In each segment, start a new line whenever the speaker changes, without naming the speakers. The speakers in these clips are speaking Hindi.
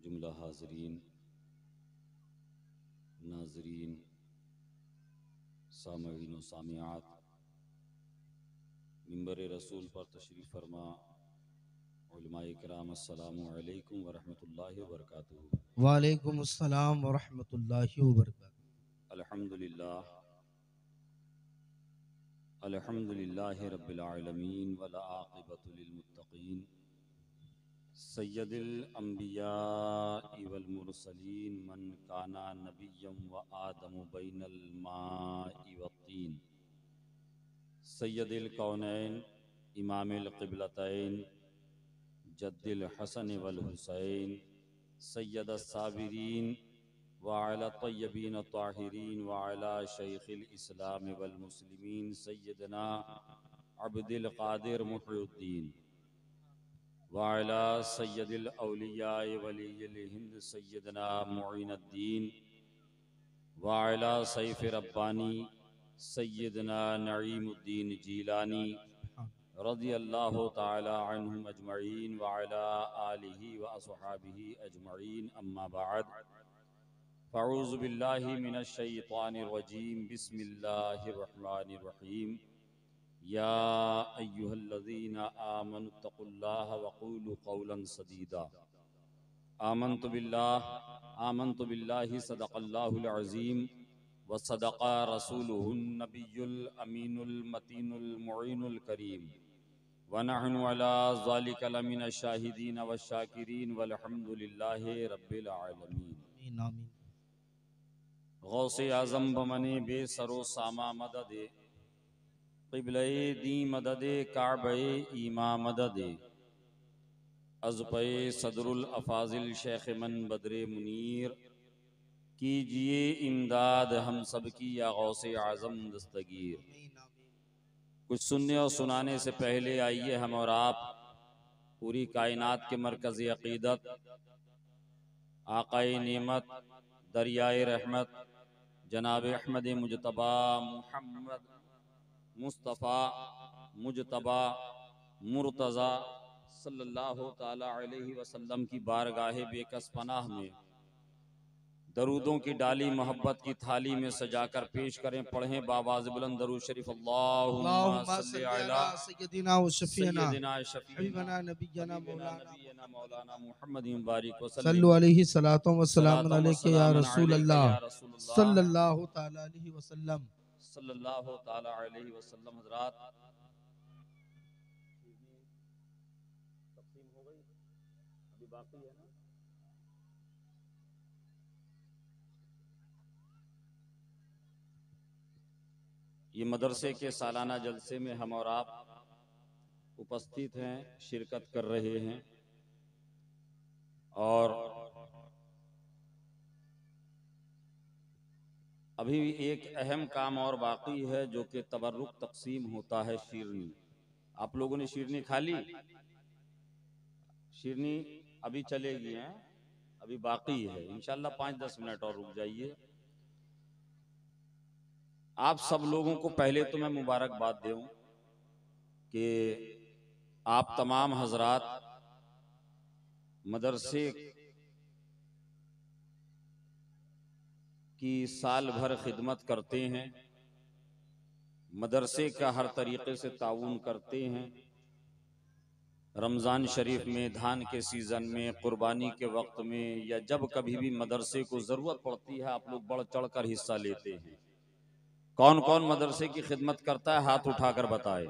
जुमला हाज़रीन, नाज़रीन, सामईन व सामियात, मिंबर रसूल पर तशरीफ़ फरमा उलमाए किराम, अस्सलामु अलैकुम व रहमतुल्लाहि व बरकातुहू।
वालेकुम अस्सलाम व रहमतुल्लाहि व बरकातुहू।
अल्हम्दुलिल्लाह, अल्हम्दुलिल्लाहि रब्बिल आलमीन वल आक़िबतु लिल मुत्तक़ीन सय्यदिल अंबियाइ वल मुरसलीन मन काना नबिय्यम व आदमु बैनल माइ वत्तीन सय्यदिल कौनैन इमामिल क़िबलतैन जद्दिल हसन वल हुसैन सय्यदस साबिरीन व अला तय्यबीन ताहिरीन व अला शैखिल इस्लाम वल मुस्लिमीन सय्यदना अब्दुल क़ादिर मुहय्यिद्दीन व अला सय्यदिल औलिया वलिय्यिल हिंद सय्यदना मुईनुद्दीन व अला सैफ रब्बानी सय्यदना नईमुद्दीन जीलानी रज़ियल्लाहु ताला अन्हुम अजमईन व अला आलिहि व अस्हाबिहि अजमईन, अम्मा बाद, फ़अऊज़ु बिल्लाहि मिनश शैतानिर रजीम, बिस्मिल्लाहिर रहमानिर रहीम। या अय्युहल्लज़ीना आमनुत्तक़ुल्लाह वक़ूलू क़ौलन सदीदा। आमन्तु बिल्लाहि सदक़ल्लाहुल अज़ीम व सदक़ा रसूलुहुन नबियुल अमीनुल मतीनुल मुईनुल करीम व नहनु अला ज़ालिका लमिनश शाहिदीन व शाकिरीन वल्हम्दुलिल्लाहि रब्बिल आलमीन।
आमीन आमीन।
गौसे आज़म बमने बेसरो सामा मददे क़िबले दी मददे काबे ईमा मददे अज़पे सदरुल अफ़ाज़िल शेख मन बद्रे मुनीर कीजिए इमदाद हम सब की या गौसे आज़म दस्तगीर। कुछ सुनने और सुनाने से पहले आइए हम और आप पूरी कायनात के मरकज़ी अक़ीदत आक़ाए नेमत दरियाए रहमत जनाब अहमद मुजतबा मुहम्मद मुस्तफ़ा मुजतबा मुर्तज़ा सल्लल्लाहु ताला अलैहि वसल्लम की बारगाहे बेकस पनाह में दरूदों की डाली मोहब्बत की थाली में सजाकर पेश करें। पढ़ें बावाज़ बुलंद दरूद शरीफ, अल्लाहुम्मा सल्लि अला
सय्यदिना व शफीना
सय्यदिना शफीना
हबीबना नबियना
मौलाना मुहम्मदिन बारिक वसल्लम
सल्लु अलैहि सलातो व सलामुन
सलातम व
अलैका या
सलामुन
रसूल
अलैका
अल्लाह
या रसूलुल्लाह
सल्लल्लाहु ताला अलैहि वसल्लम।
सल्लल्लाहु ताला अलैहि वसल्लम। हज़रात, तक़सीम हो गई, अभी बाकी है ना। ये मदरसे के सालाना जलसे में हम और आप उपस्थित हैं, शिरकत कर रहे हैं और अभी एक अहम काम और बाकी है जो कि तबर्रुक तकसीम होता है शीरनी। आप लोगों ने शीरनी खा ली? शीरनी अभी चलेगी हैं, अभी बाकी है, इंशाल्लाह 5-10 मिनट और रुक जाइए। आप सब लोगों को पहले तो मैं मुबारकबाद दूं कि आप तमाम हजरात मदरसे की साल भर खिदमत करते हैं, मदरसे का हर तरीके से ताउन करते हैं। रमज़ान शरीफ में, धान के सीज़न में, कुर्बानी के वक्त में या जब कभी भी मदरसे को ज़रूरत पड़ती है, आप लोग बढ़ चढ़ कर हिस्सा लेते हैं। कौन कौन मदरसे की खिदमत करता है, हाथ उठाकर बताए।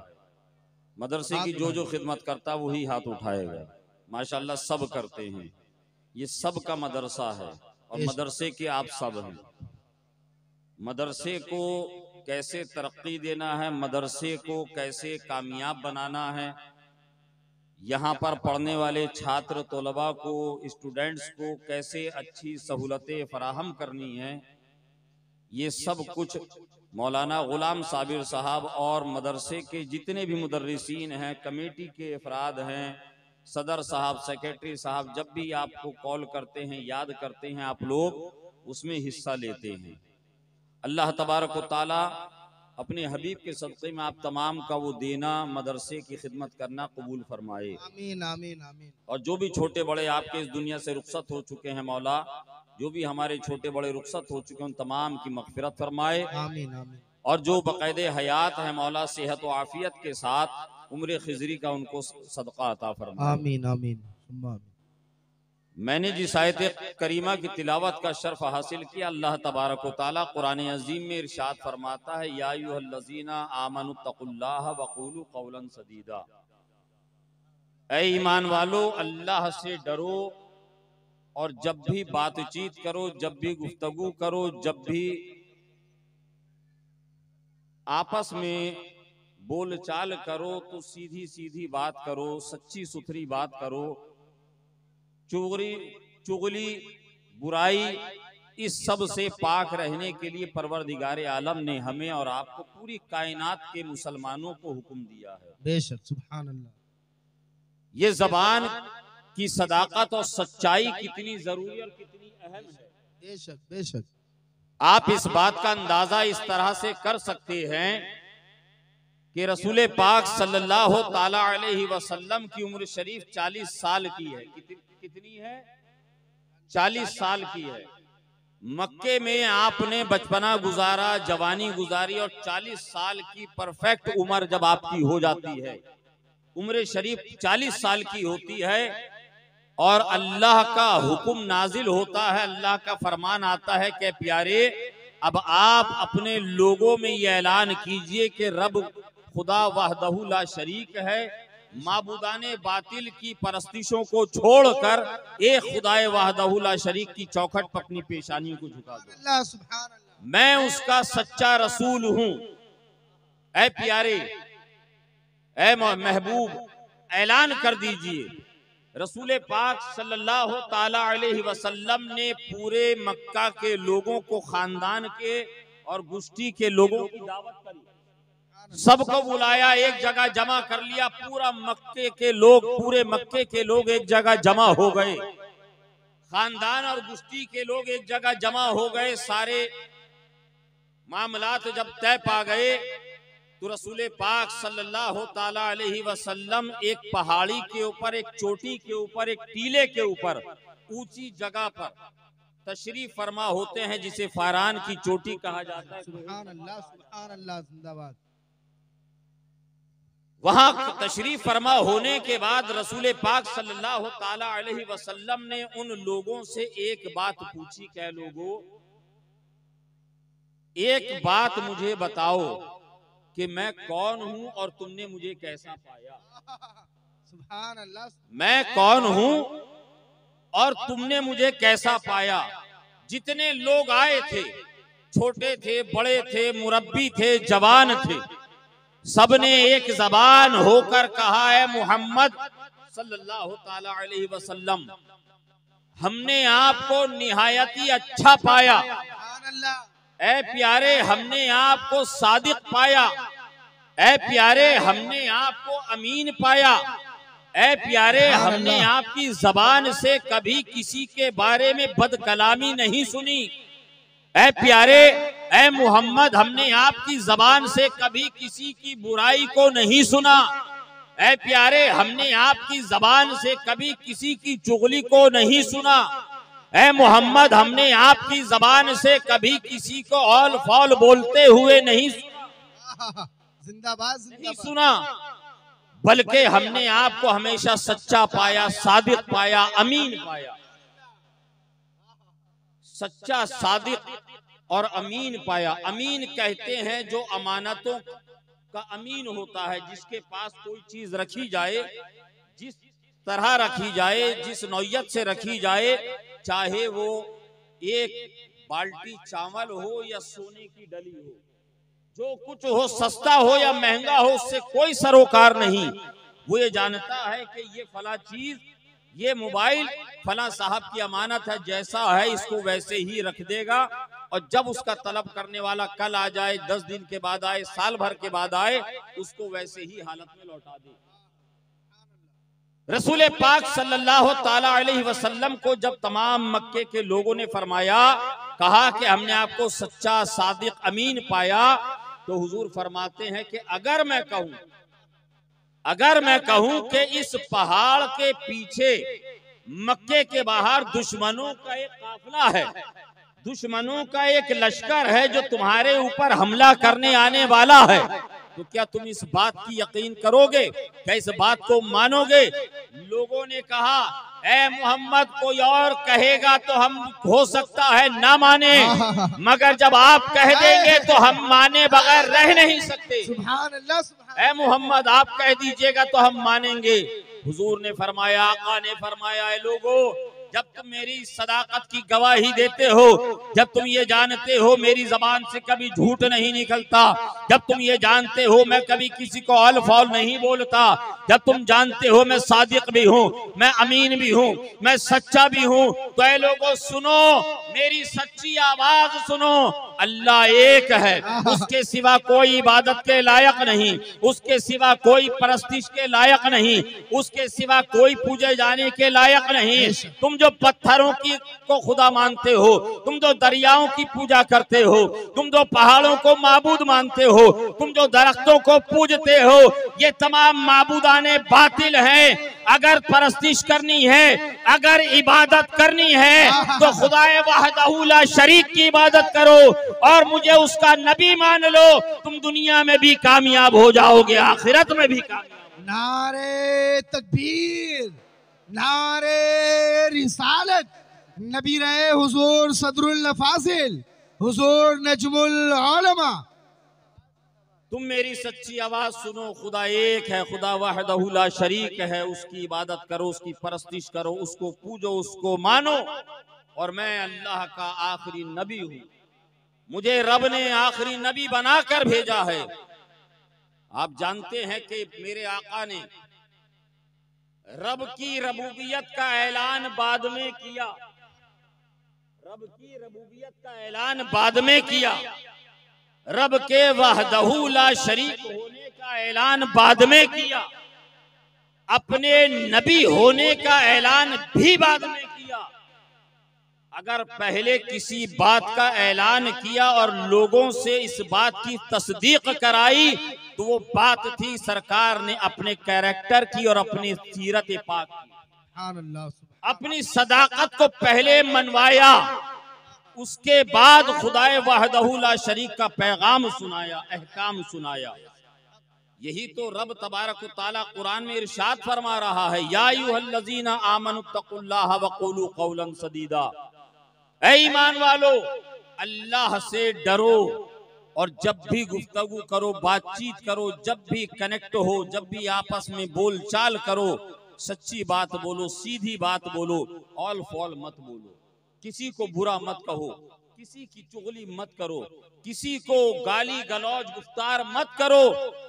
मदरसे की जो जो खिदमत करता है वही हाथ उठाएगा। माशाल्लाह सब करते हैं। ये सब का मदरसा है और मदरसे के आप सब हैं। मदरसे को कैसे तरक्की देना है, मदरसे को कैसे कामयाब बनाना है, यहाँ पर पढ़ने वाले छात्र तलबा को, स्टूडेंट्स को कैसे अच्छी सहूलतें फराहम करनी है, ये सब कुछ मौलाना गुलाम साबिर साहब और मदरसे के जितने भी मुदर्रिसीन हैं, कमेटी के अफराद हैं, सदर साहब, सेक्रेटरी साहब, जब भी आपको कॉल करते हैं, याद करते हैं, आप लोग उसमें हिस्सा लेते हैं। अल्लाह तबारक व तआला अपने हबीब के सदक़े में आप तमाम का वो देना, मदरसे की खिदमत करना कबूल फरमाए।
आमीन आमीन आमीन।
और जो भी छोटे बड़े आपके इस दुनिया से रुखसत हो चुके हैं मौला, जो भी हमारे छोटे बड़े रुखसत हो चुके हैं उन तमाम की मग़फ़िरत फरमाए।
आमीन आमीन।
और जो बक़ायदे हयात है मौला, सेहत व आफ़ियत के साथ उम्र खिज़री का उनको सदका अता फरमाए।
आमीन आमीन सुम्मा आमीन।
मैंने जिस आयत करीमा की तिलावत का शर्फ हासिल किया, अल्लाह तबारक व तआला कुरान अज़ीम में इरशाद फरमाता है, या अय्युहल्लज़ीना आमनुत्तक़ुल्लाह वक़ूलू क़ौलन सदीदा। ऐ ईमान वालो, अल्लाह से डरो और जब भी बातचीत करो, जब भी गुफ्तगू करो, जब भी आपस में बोल चाल करो तो सीधी सीधी बात करो, सच्ची सुथरी बात करो। चुगली बुराई इस सब से पाक रहने के लिए परवरदिगार आलम ने हमें और आपको, पूरी कायनात के मुसलमानों को हुक्म दिया है।
बेशक सुभान अल्लाह।
ये जबान की सदाकत और सच्चाई कितनी जरूरी और कितनी अहम है,
बेशक बेशक।
आप इस बात का अंदाजा इस तरह से कर सकते हैं कि रसूल पाक सल्लल्लाहु ताला अलैहि वसल्लम की उम्र शरीफ 40 साल की है। कितनी है? 40 साल की है। मक्के में आपने बचपना गुजारा, जवानी गुजारी, और 40 साल की परफेक्ट उम्र जब आपकी हो जाती है, उम्र शरीफ 40 साल की होती है और अल्लाह का हुक्म नाजिल होता है, अल्लाह का फरमान आता है कि प्यारे, अब आप अपने लोगों में ये ऐलान कीजिए कि रब खुदा वहदहू ला शरीक है, माबूदाने बातिल की परस्तिशों को छोड़कर एक खुदाए वहदहू ला शरीक की चौखट पर अपनी पेशानी को झुका दो। मैं उसका सच्चा रसूल हूं। ऐ प्यारे, ऐ महबूब, ऐलान कर दीजिए। रसूल पाक सल्लल्लाहु ताला अलैहि वसल्लम ने पूरे मक्का के लोगों को, खानदान के और गुश्ती के लोगों की दावत करी, सबको बुलाया, एक जगह जमा कर लिया। पूरा मक्के के लोग, पूरे मक्के के लोग एक जगह जमा हो गए, खानदान और गुश्ती के लोग एक जगह जमा हो गए। सारे मामलात जब तय पा गए तो रसूल पाक सल्लल्लाहु ताला अलैहि वसल्लम एक पहाड़ी के ऊपर, एक चोटी के ऊपर, एक टीले के ऊपर, ऊंची जगह पर तशरीफ फरमा होते हैं, जिसे फारान की चोटी कहा जाता है।
सुभान अल्लाह जिंदाबाद।
वहां तशरीफ फरमा होने के बाद रसूल पाक सल्लल्लाहु ताला अलैहि वसल्लम ने उन लोगों से एक बात पूछी, क्या लोगों, एक बात मुझे बताओ कि मैं कौन हूं और तुमने मुझे कैसा पाया।
सुभान अल्लाह। मैं
कौन हूं और तुमने मुझे कैसा पाया। जितने लोग आए थे, छोटे थे, बड़े थे, मुरब्बी थे, जवान थे, सबने एक जबान होकर कहा है, मोहम्मद सल्लल्लाहु ताला अलैहि वसल्लम, हमने आपको निहायत ही अच्छा पाया। ऐ प्यारे, हमने आपको सादिक पाया। ऐ प्यारे, हमने आपको अमीन पाया। ऐ प्यारे, हमने आपकी जबान से कभी किसी के बारे में बदकलामी नहीं सुनी। ऐ प्यारे, ऐ मोहम्मद, हमने आपकी जबान से कभी किसी की बुराई को नहीं सुना। ऐ प्यारे, हमने आपकी जबान से कभी किसी की चुगली को नहीं सुना। ऐ मोहम्मद, हमने आपकी जबान से कभी किसी को औल फौल बोलते हुए नहीं
जिंदाबाद
नहीं सुना, बल्कि हमने आपको हमेशा सच्चा पाया, सादिक पाया, अमीन पाया। सच्चा, सादिक और अमीन पाया। अमीन कहते हैं जो अमानतों का अमीन होता है, जिसके पास कोई चीज रखी जाए, जिस तरह रखी जाए, जिस नौयत से रखी जाए, चाहे वो एक बाल्टी चावल हो या सोने की डली हो, जो कुछ हो, सस्ता हो या महंगा हो, उससे कोई सरोकार नहीं। वो ये जानता है कि ये फला चीज, ये मोबाइल फला साहब की अमानत है, जैसा है इसको वैसे ही रख देगा, और जब उसका तलब करने वाला कल आ जाए, 10 दिन के बाद आए, साल भर के बाद आए, उसको वैसे ही हालत में लौटा दे। रसूल पाक सल्लल्लाहु ताला अलैहि वसल्लम को जब तमाम मक्के के लोगों ने फरमाया, कहा कि हमने आपको सच्चा, सादिक, अमीन पाया, तो हुजूर फरमाते हैं कि अगर मैं कहूं कि इस पहाड़ के पीछे मक्के के बाहर दुश्मनों का एक काफिला है, दुश्मनों का एक लश्कर है जो तुम्हारे ऊपर हमला करने आने वाला है, तो क्या तुम इस बात की यकीन करोगे, क्या इस बात को मानोगे? लोगों ने कहा, ए मोहम्मद, कोई और कहेगा तो हम हो सकता है ना माने, मगर जब आप कह देंगे तो हम माने बगैर रह नहीं सकते।
सुभान अल्लाह,
ए मोहम्मद, आप कह दीजिएगा तो हम मानेंगे। हुजूर ने फरमाया, आका ने फरमाया, ए लोगों, जब तुम मेरी सदाकत की गवाही देते हो, जब तुम ये जानते हो मेरी जबान से कभी झूठ नहीं निकलता, जब तुम ये जानते हो मैं कभी किसी को ऑल फॉल नहीं बोलता, जब तुम जानते हो मैं सादिक भी हूँ, मैं अमीन भी हूँ, मैं सच्चा भी हूँ, तो ऐ लोगों सुनो, मेरी सच्ची आवाज सुनो, अल्लाह एक है, उसके सिवा कोई इबादत के लायक नहीं, उसके सिवा कोई परस्तिश के लायक नहीं, उसके सिवा कोई पूजे जाने के लायक नहीं। तुम जो पत्थरों की को खुदा मानते हो, तुम जो दरियाओं की पूजा करते हो, तुम जो पहाड़ों को माबूद मानते हो, तुम जो दरख्तों को पूजते हो, ये तमाम माबूदाने बातिल हैं। अगर परस्तिश करनी है, अगर इबादत करनी है, तो खुदाए वहदहू ला शरीक की इबादत करो और मुझे उसका नबी मान लो, तुम दुनिया में भी कामयाब हो जाओगे, आखिरत में भी कामयाब।
नारे तकबीर, नारे रिसालत, नबी रहे हुजूर सदरुल फाजिल, हुजूर नजमुल उलमा।
तुम मेरी सच्ची आवाज सुनो, खुदा एक है, खुदा वहदहू ला शरीक है, उसकी इबादत करो, उसकी परस्तिश करो, उसको पूजो, उसको मानो, और मैं अल्लाह का आखिरी नबी हूं, मुझे रब ने आखिरी नबी बनाकर भेजा है। आप जानते हैं कि मेरे आका ने रब की रबूबियत का ऐलान बाद में किया, रब की रबूबियत का ऐलान बाद में किया, रब के वहदहू ला शरीक होने का ऐलान बाद में किया, अपने नबी होने का ऐलान भी बाद में किया। अगर पहले किसी बात का ऐलान किया और लोगों से इस बात की तस्दीक कराई, तो वो बात थी सरकार ने अपने कैरेक्टर की और अपनी सीरत पाक की, अपनी सदाकत को पहले मनवाया, उसके बाद खुदाए वहदहू ला शरीक का पैगाम सुनाया, अहकाम सुनाया। यही तो रब तबारक व तआला कुरान में इरशाद फरमा रहा है, या अय्युहल्लज़ीना आमनुत्तकुल्लाह वक़ूलू क़ौलन सदीदा, ऐ ईमान वालो, अल्लाह से डरो और जब भी गुफ्तगू करो, बातचीत करो, जब भी कनेक्ट हो, जब भी आपस में बोल चाल करो, सच्ची बात बोलो, सीधी बात बोलो, ऑल फॉल मत बोलो, किसी को बुरा मत कहो, किसी की चुगली मत करो, किसी को गाली गलौज गुफ्तार मत करो,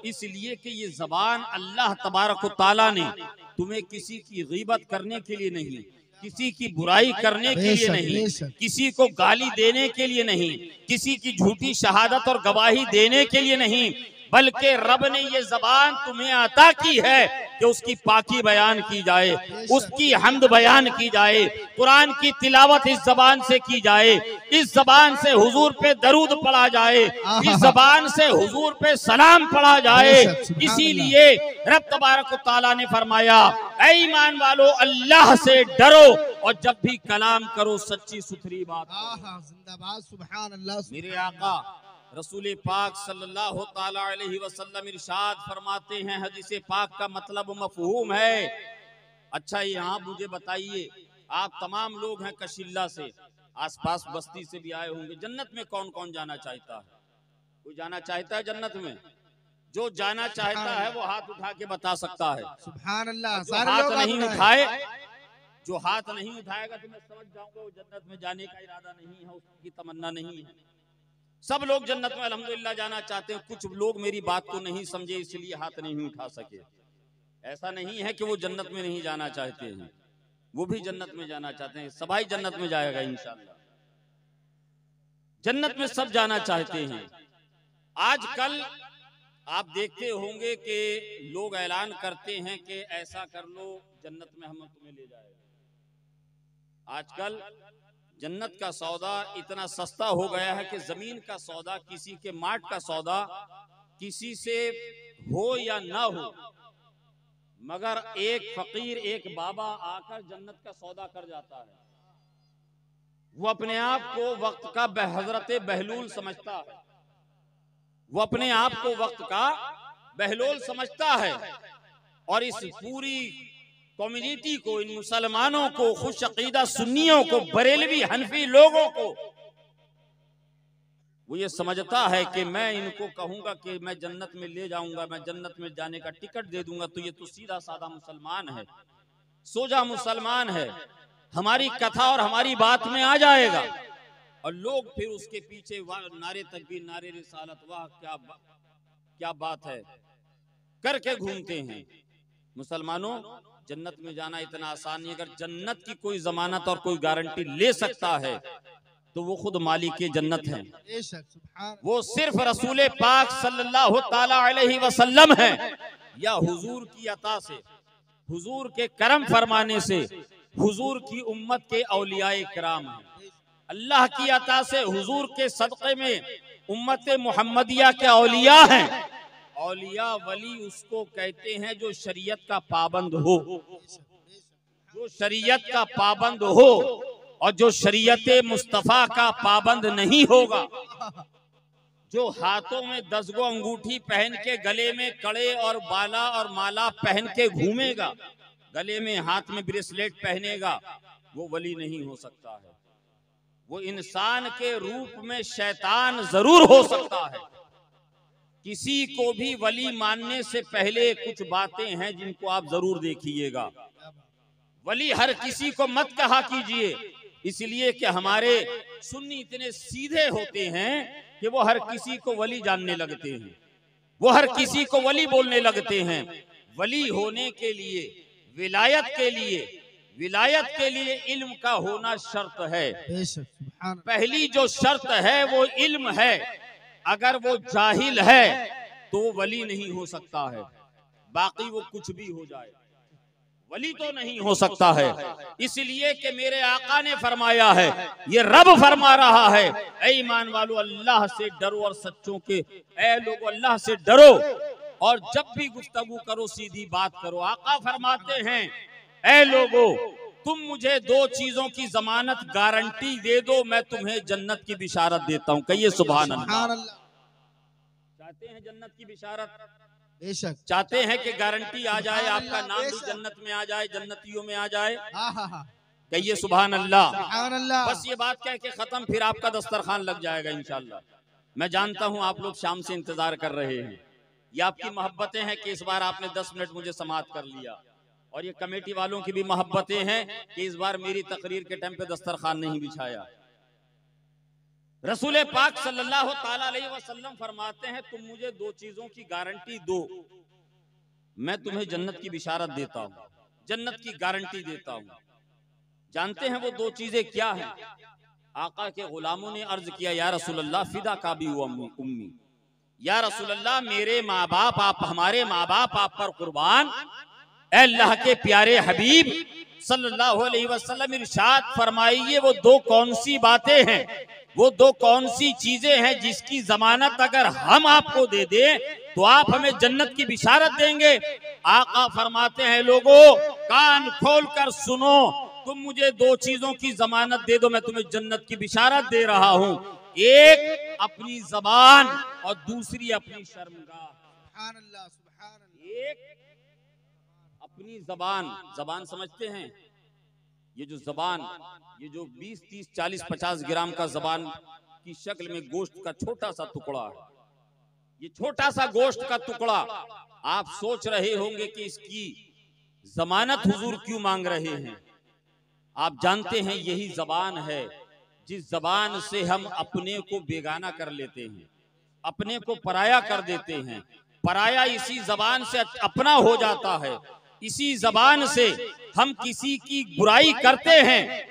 इसलिए कि ये जबान अल्लाह तबारक व तआला ने तुम्हें किसी की गीबत करने के लिए नहीं, किसी की बुराई करने के लिए नहीं, किसी को गाली देने के लिए नहीं, किसी की झूठी शहादत और गवाही देने के लिए नहीं, बल्कि रब ने ये जबान तुम्हें अता की है कि उसकी पाकी बयान की जाए, उसकी हम्द बयान की जाए, कुरान की तिलावत इस जबान से की जाए, इस जबान से हुजूर पे दरूद पढ़ा जाए, इस जबान से हुजूर पे सलाम पढ़ा जाए। इसीलिए रब तबारक व तआला ने फरमाया, ऐ ईमान वालो, अल्लाह से डरो और जब भी कलाम करो सच्ची सुथरी बात।
जिंदाबाद, सुभान अल्लाह।
मेरे आका रसूल पाक सल्लल्लाहु ताला अलैहि वसल्लम इरशाद फरमाते हैं, हदीस पाक का मतलब मफहूम है। अच्छा, यहाँ मुझे बताइए, आप तमाम लोग हैं कशिल्ला से, आसपास बस्ती से भी आए होंगे, जन्नत में कौन कौन जाना चाहता है? कोई जाना चाहता है जन्नत में? जो जाना चाहता है वो हाथ उठा के बता सकता है।
सुभान अल्लाह।
जो हाथ नहीं उठाए, जो हाथ नहीं उठाएगा तो मैं समझ जाऊंगा वो जन्नत में जाने का इरादा नहीं है, उसकी तमन्ना नहीं है। सब लोग जन्नत में अल्हम्दुलिल्लाह जाना चाहते हैं, कुछ लोग मेरी बात को नहीं समझे इसलिए हाथ नहीं उठा सके। ऐसा नहीं है कि वो जन्नत में नहीं जाना चाहते हैं, वो भी जन्नत में जाना चाहते हैं, सबाई जन्नत में जाएगा इंशाअल्लाह। जन्नत में सब जाना चाहते हैं। आजकल आप देखते होंगे कि लोग ऐलान करते हैं कि ऐसा कर लो जन्नत में हम तुम्हें ले जाएगा। आजकल जन्नत का सौदा इतना सस्ता हो गया है कि जमीन का सौदा, किसी के माट का सौदा किसी से हो या ना हो, मगर एक फकीर, एक बाबा आकर जन्नत का सौदा कर जाता है। वो अपने आप को वक्त का हजरत बहलूल समझता है, वो अपने आप को वक्त का बहलूल समझता है, और इस पूरी कम्युनिटी को, इन मुसलमानों को, खुश अकीदा सुन्नियों को, बरेलवी हनफी लोगों को वो ये समझता है कि मैं इनको कहूंगा कि मैं जन्नत में ले जाऊंगा, मैं जन्नत में जाने का टिकट दे दूंगा, तो ये तो सीधा साधा मुसलमान है, सोजा मुसलमान है, हमारी कथा और हमारी बात में आ जाएगा। और लोग फिर उसके पीछे नारे तकबीर, नारे रिसालत, वाह क्या बात है करके घूमते हैं। मुसलमानों, जन्नत में जाना इतना आसान नहीं। अगर जन्नत की कोई जमानत और कोई गारंटी ले सकता है तो वो खुद मालिक के जन्नत है, वो सिर्फ रसूल पाक सल्लल्लाहु ताला अलैहि वसल्लम है, या हुजूर की अता से, हुजूर के करम फरमाने से, हुजूर की उम्मत के औलियाए किराम हैं, अल्लाह की अता से, हुजूर के सदक़े में उम्मत मुहम्मदिया के औलिया हैं। औलिया वली उसको कहते हैं जो शरीयत का पाबंद हो, जो शरीयत का पाबंद हो, और जो शरीयत मुस्तफा का पाबंद नहीं होगा, जो हाथों में 10 गो अंगूठी पहन के, गले में कड़े और बाला और माला पहन के घूमेगा, गले में हाथ में ब्रेसलेट पहनेगा, वो वली नहीं हो सकता है। वो इंसान के रूप में शैतान जरूर हो सकता है। किसी को भी वली मानने से पहले कुछ बातें हैं जिनको आप जरूर देखिएगा। वली हर किसी को मत कहा कीजिए, इसलिए कि हमारे सुन्नी इतने सीधे होते हैं कि वो हर किसी को वली जानने लगते हैं, वो हर किसी को वली बोलने लगते हैं। वली होने के लिए, विलायत के लिए, विलायत के लिए इल्म का होना शर्त है। पहली जो शर्त है वो इल्म है। अगर वो जाहिल है तो वली नहीं हो सकता है, बाकी वो कुछ भी हो जाए, वली तो नहीं हो सकता है। इसलिए कि मेरे आका ने फरमाया है, ये रब फरमा रहा है, ऐ ईमान वालों अल्लाह से डरो और सच्चों के, ऐ लोगों अल्लाह से डरो और जब भी गुफ्तगू करो सीधी बात करो। आका फरमाते हैं, ऐ लोगों तुम मुझे 2 चीजों की जमानत गारंटी दे दो, मैं तुम्हें जन्नत की बिशारत देता हूँ। कहिए सुभान अल्लाह। चाहते हैं जन्नत की बिशारत?
बेशक।
चाहते हैं कि गारंटी आ जाए, आपका नाम भी जन्नत में आ जाए, जन्नतियों में आ जाए? कहिए सुभान अल्लाह। बस ये बात कह के खत्म, फिर आपका दस्तरखान लग जाएगा इंशाल्लाह। मैं जानता हूं आप लोग शाम से इंतजार कर रहे हैं, ये आपकी मोहब्बतें हैं कि इस बार आपने 10 मिनट मुझे समाअत कर लिया, और ये कमेटी वालों की भी मोहब्बतें हैं कि इस बार मेरी तकरीर के टाइम पे दस्तरखान नहीं बिछाया। रसूल पाक सल्लल्लाहु ताला अलैहि वसल्लम फरमाते हैं, तुम मुझे 2 चीजों की गारंटी दो, मैं तुम्हें जन्नत की बिशारत देता हूँ, जन्नत की गारंटी देता हूँ। जानते हैं वो 2 चीजें क्या हैं? आका के गुलामों ने अर्ज किया, या रसूल अल्लाह फिदा का भी हुआ उम्मी, या रसूल अल्लाह मेरे माँ बाप, आप हमारे माँ बाप आप पर कुर्बान। अल्लाह के प्यारे हबीब सल्लल्लाहु अलैहि वसल्लम इरशाद फरमाइए, वो 2 कौन सी बातें हैं, वो 2 कौन सी चीजें हैं जिसकी जमानत अगर हम आपको दे दे तो आप हमें जन्नत की बिशारत देंगे? आका फरमाते हैं, लोगों कान खोल कर सुनो, तुम मुझे 2 चीजों की जमानत दे दो, मैं तुम्हें जन्नत की बिशारत दे रहा हूँ। एक अपनी जबान और दूसरी अपनी शर्मगाह। एक अपनी जबान, जबान समझते हैं? ये जो जबान, ये जो 20, 30, 40, 50 ग्राम का जबान की शक्ल में गोश्त का छोटा सा टुकड़ा है, ये छोटा सा गोश्त का टुकड़ा, आप सोच रहे होंगे कि इसकी जमानत हुजूर क्यों मांग रहे हैं। आप जानते हैं यही जबान है जिस जबान से हम अपने को बेगाना कर लेते हैं, अपने को पराया कर देते हैं। पराया इसी जबान से अपना हो जाता है। इसी जबान से हम किसी की बुराई करते हैं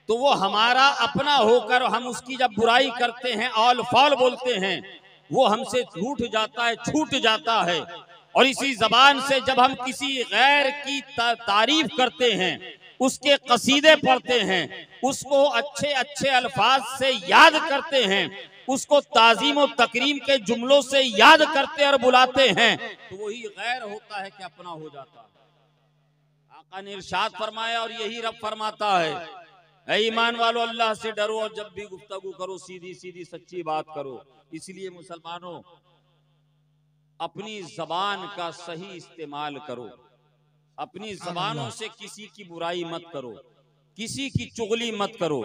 तो वो हमारा अपना होकर हम उसकी जब बुराई करते हैं, ऑल फॉल बोलते हैं, वो हमसे छूट जाता है, छूट जाता है। और इसी जबान से जब हम किसी गैर की तारीफ करते हैं, उसके कसीदे पढ़ते हैं, उसको अच्छे अच्छे अल्फाज से याद करते हैं, उसको ताजीम और तकरीम के जुमलों से याद करते और बुलाते हैं, तो वही गैर होता है कि अपना हो जाता है। आका ने इरशाद फरमाया और यही रब फरमाता है, ऐ ईमान वालों अल्लाह से डरो और जब भी गुफ्तगू करो सीधी सीधी सच्ची बात करो। इसलिए मुसलमानों अपनी जबान का सही इस्तेमाल करो, अपनी जबानों से किसी की बुराई मत करो, किसी की चुगली मत करो,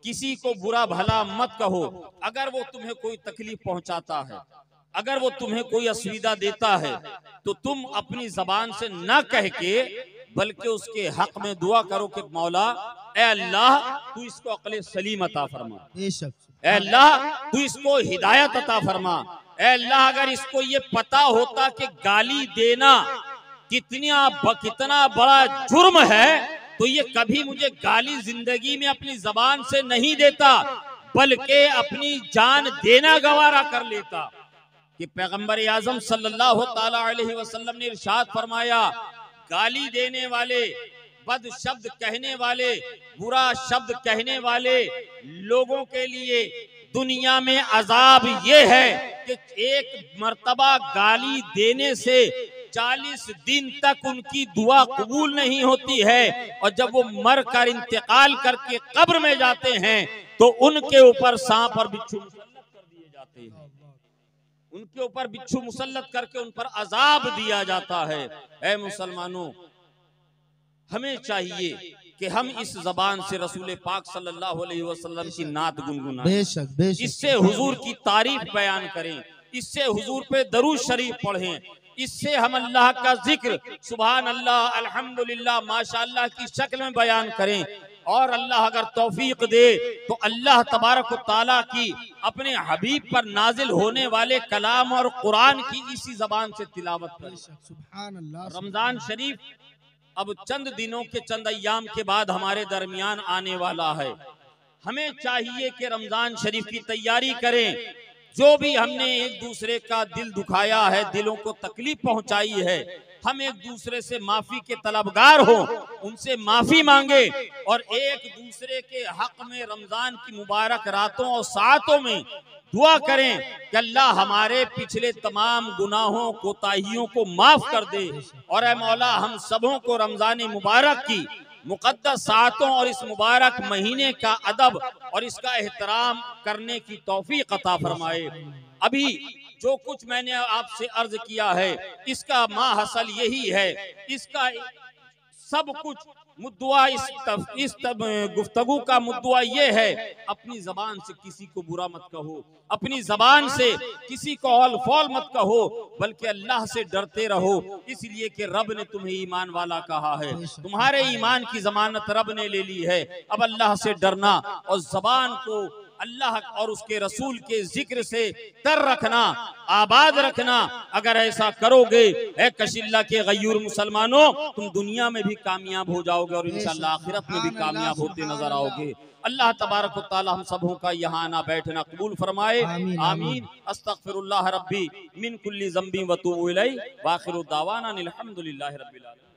किसी को बुरा भला मत कहो। अगर वो तुम्हें कोई तकलीफ पहुंचाता है, अगर वो तुम्हें कोई असुविधा देता है, तो तुम अपनी जबान से ना कह के बल्कि उसके हक में दुआ करो कि मौला ए अल्लाह तू इसको अक्ल सलीम अता फरमा, ए अल्लाह तू इसको हिदायत अता फरमा, ए अल्लाह अगर इसको ये पता होता कि गाली देना कितना बड़ा जुर्म है तो ये कभी मुझे गाली जिंदगी में अपनी जबान से नहीं देता, बल्कि अपनी जान देना गवारा कर लेता। कि पैगंबर आजम सल्लल्लाहु ताला अलैहि वसल्लम ने इरशाद फरमाया, गाली देने वाले, बद शब्द कहने वाले, बुरा शब्द कहने वाले लोगों के लिए दुनिया में अजाब ये है कि एक मर्तबा गाली देने से 40 दिन तक उनकी दुआ कबूल नहीं होती है, और जब वो मर कर इंतकाल करके कब्र में जाते हैं तो उनके ऊपर सांप और बिच्छू मुसल्लत कर दिए जाते हैं, उनके ऊपर बिच्छू मुसल्लत करके उन पर अजाब दिया जाता है। ऐ मुसलमानों, हमें चाहिए कि हम इस जबान से रसूल पाक सल्लल्लाहु अलैहि वसल्लम की नात गुनगुनाएं, इससे हुजूर की तारीफ बयान करें, इससे हुजूर पे दरूद शरीफ पढ़ें, इससे हम अल्लाह का जिक्र सुभान अल्लाह अल्हम्दुलिल्लाह माशाअल्लाह की शक्ल में बयान करें। और अल्लाह अगर तौफीक दे तो अल्लाह तबारक व तआला की अपने हबीब पर नाजिल होने वाले कलाम और कुरान की इसी जबान से तिलावत करें।
सुभान अल्लाह।
रमजान शरीफ अब चंद दिनों के चंद अय्याम के बाद हमारे दरमियान आने वाला है। हमें चाहिए कि रमजान शरीफ की तैयारी करें। जो भी हमने एक दूसरे का दिल दुखाया है, दिलों को तकलीफ पहुंचाई है, हम एक दूसरे से माफी के तलबगार हो, उनसे माफी मांगे और एक दूसरे के हक में रमजान की मुबारक रातों और सातों में दुआ करें कि अल्लाह हमारे पिछले तमाम गुनाहों कोताहियों को माफ कर दे, और ऐ मौला हम सबों को रमजान मुबारक की मुकद्दस सातों और इस मुबारक महीने का अदब और इसका एहतराम करने की तौफीक अता फरमाए। अभी जो कुछ मैंने आपसे अर्ज किया है इसका माहसल यही है, इसका सब कुछ मुद्दा इस गुफ्तगू का मुद्दा ये है, अपनी जबान से किसी को बुरा मत कहो, अपनी जबान से किसी को हौल फौल मत कहो, बल्कि अल्लाह से डरते रहो, इसलिए कि रब ने तुम्हें ईमान वाला कहा है, तुम्हारे ईमान की जमानत रब ने ले ली है। अब अल्लाह से डरना और जबान को अल्लाह और उसके रसूल के जिक्र से तर रखना, आबाद रखना। अगर ऐसा करोगे ए कशिल्ला के गयूर मुसलमानों, तुम दुनिया में भी कामयाब हो जाओगे और इंशाअल्लाह आखिरत में भी कामयाब होते नजर आओगे। अल्लाह तबारक व तआला हम सबों का यहाँ आना बैठना कबूल फरमाए। आमीन। अस्तगफिरुल्लाह रब्बी मिन कुल्ली ज़ंबी व तूबु इलैहि व आखिरु दावाना अनिल हम्दुलिल्लाहि रब्बिल आलमीन।